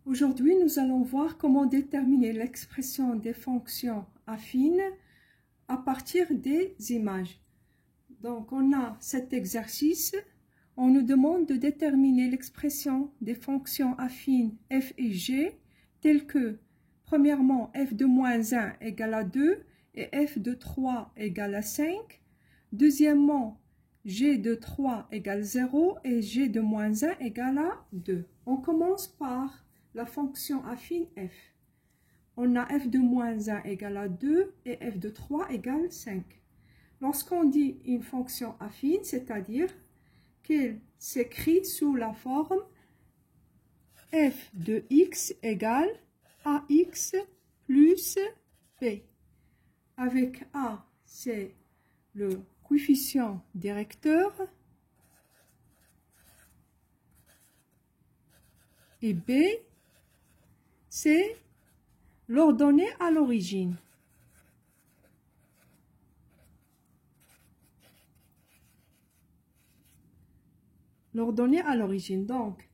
Aujourd'hui, nous allons voir comment déterminer l'expression des fonctions affines à partir des images. Donc, on a cet exercice. On nous demande de déterminer l'expression des fonctions affines f et g telles que, premièrement, f de moins 1 égale à 2 et f de 3 égale à 5. Deuxièmement, g de 3 égale 0 et g de moins 1 égale à 2. On commence par la fonction affine f. On a f de moins 1 égale à 2 et f de 3 égale 5. Lorsqu'on dit une fonction affine, c'est-à-dire qu'elle s'écrit sous la forme f de x égale ax plus b. Avec a, c'est le coefficient directeur et b, c'est l'ordonnée à l'origine. L'ordonnée à l'origine. Donc,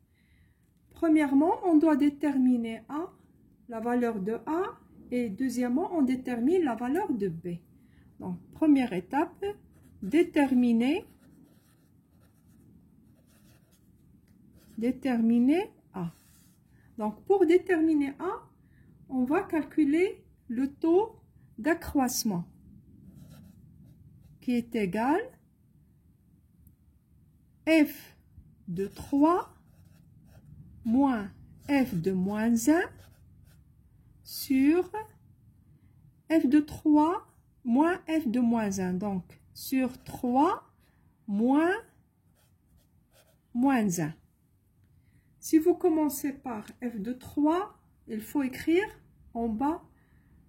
premièrement, on doit déterminer A, la valeur de A, et deuxièmement, on détermine la valeur de B. Donc, première étape, déterminer A. Donc, pour déterminer A, on va calculer le taux d'accroissement qui est égal f de 3 moins f de moins 1 sur f de 3 moins f de moins 1. Donc, sur 3 moins 1. Si vous commencez par f de 3, il faut écrire en bas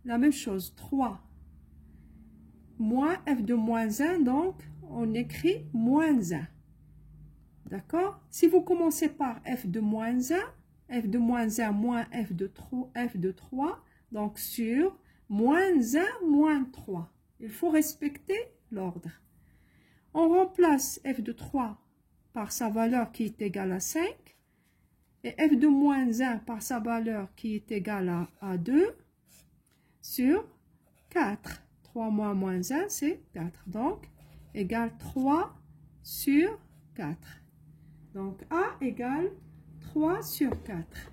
la même chose. 3 moins f de moins 1, donc on écrit moins 1. D'accord? Si vous commencez par f de moins 1 moins f de 3, donc sur moins 1 moins 3. Il faut respecter l'ordre. On remplace f de 3 par sa valeur qui est égale à 5 et f de moins 1 par sa valeur qui est égale à 2 sur 4. 3 moins moins 1, c'est 4. Donc, égale 3 sur 4. Donc, A égale 3 sur 4.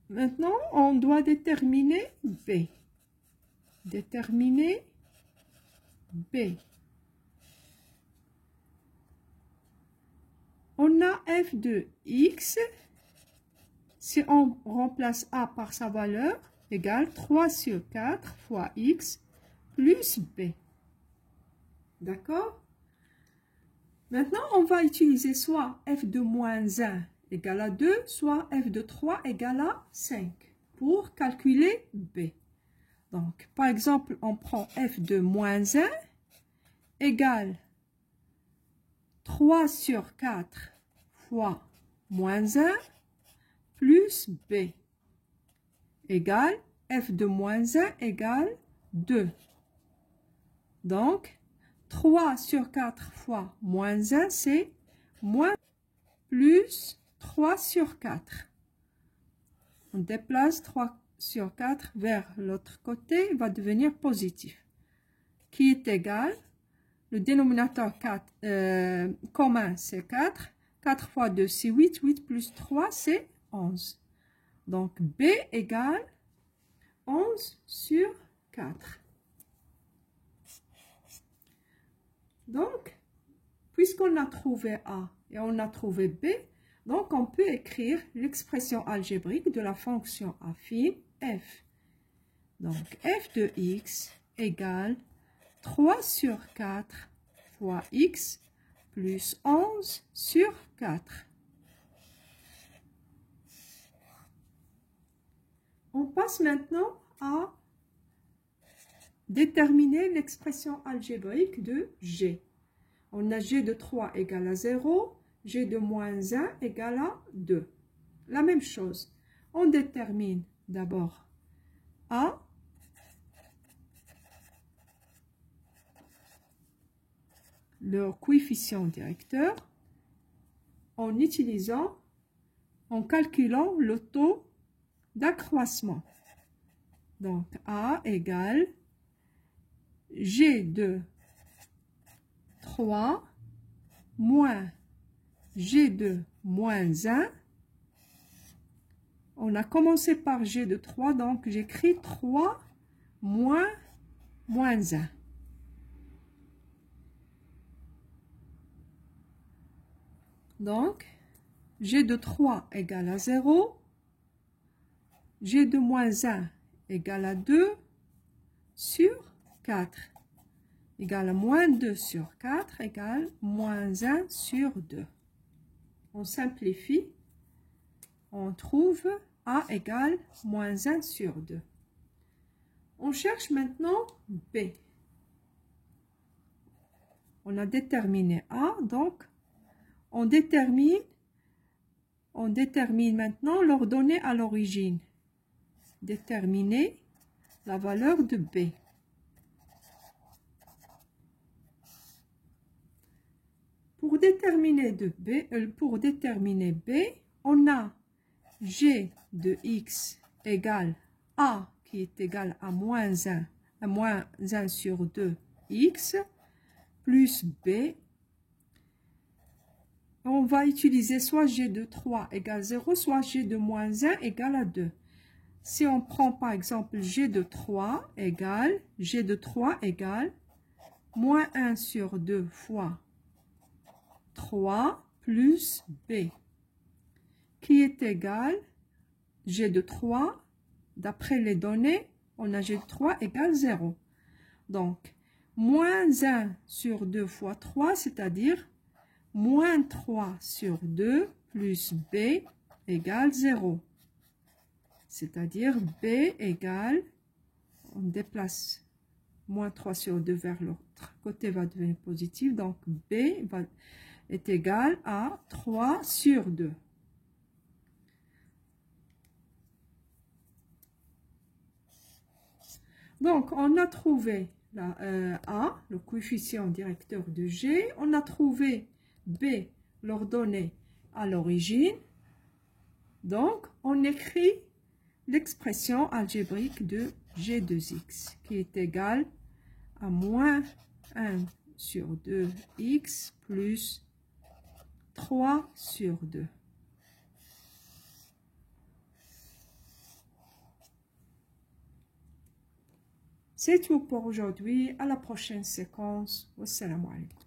Maintenant, on doit déterminer B. Déterminer B. On a f de x. Si on remplace A par sa valeur, égale 3 sur 4 fois x plus b. D'accord? Maintenant, on va utiliser soit f de moins 1 égale à 2, soit f de 3 égale à 5 pour calculer b. Donc, par exemple, on prend f de moins 1 égale 3 sur 4 fois moins 1 plus b égale f de moins 1 égale 2. Donc, 3 sur 4 fois moins 1, c'est moins plus 3 sur 4. On déplace 3 sur 4 vers l'autre côté, il va devenir positif. Qui est égal, le dénominateur commun, c'est 4. 4 fois 2, c'est 8. 8 plus 3, c'est 11. Donc, B égale 11 sur 4. Donc, puisqu'on a trouvé A et on a trouvé B, donc on peut écrire l'expression algébrique de la fonction affine f. Donc, f de x égale 3 sur 4 fois x plus 11 sur 4. On passe maintenant à déterminer l'expression algébrique de g. On a g de 3 égale à 0, g de moins 1 égale à 2. La même chose. On détermine d'abord A. leur coefficient directeur en calculant le taux d'accroissement. Donc, A égale G de 3 moins G de moins 1. On a commencé par G de 3, donc j'écris 3 moins 1. Donc, G de 3 égale à 0. G de moins 1 égale à 2 sur 4. Égale à moins 2 sur 4 égale moins 1 sur 2. On simplifie. On trouve A égale moins 1 sur 2. On cherche maintenant B. On a déterminé A, donc on détermine maintenant l'ordonnée à l'origine. Déterminer la valeur de B. Pour déterminer B, on a G de X égale A qui est égal à moins 1 sur 2 X plus B. On va utiliser soit G de 3 égale 0, soit G de moins 1 égale à 2. Si on prend par exemple G de 3 égale moins 1 sur 2 fois 3 plus B, qui est égal, G de 3, d'après les données, on a G de 3 égale 0. Donc, moins 1 sur 2 fois 3, c'est-à-dire moins 3 sur 2 plus B égale 0. C'est-à-dire B égale, on déplace moins 3 sur 2 vers l'autre côté, va devenir positif. Donc, B est égal à 3 sur 2. Donc, on a trouvé A, le coefficient directeur de G. On a trouvé B, l'ordonnée à l'origine. Donc, on écrit l'expression algébrique de G de X, qui est égale à moins 1 sur 2x plus 3 sur 2. C'est tout pour aujourd'hui. À la prochaine séquence. Wassalamu alaikum.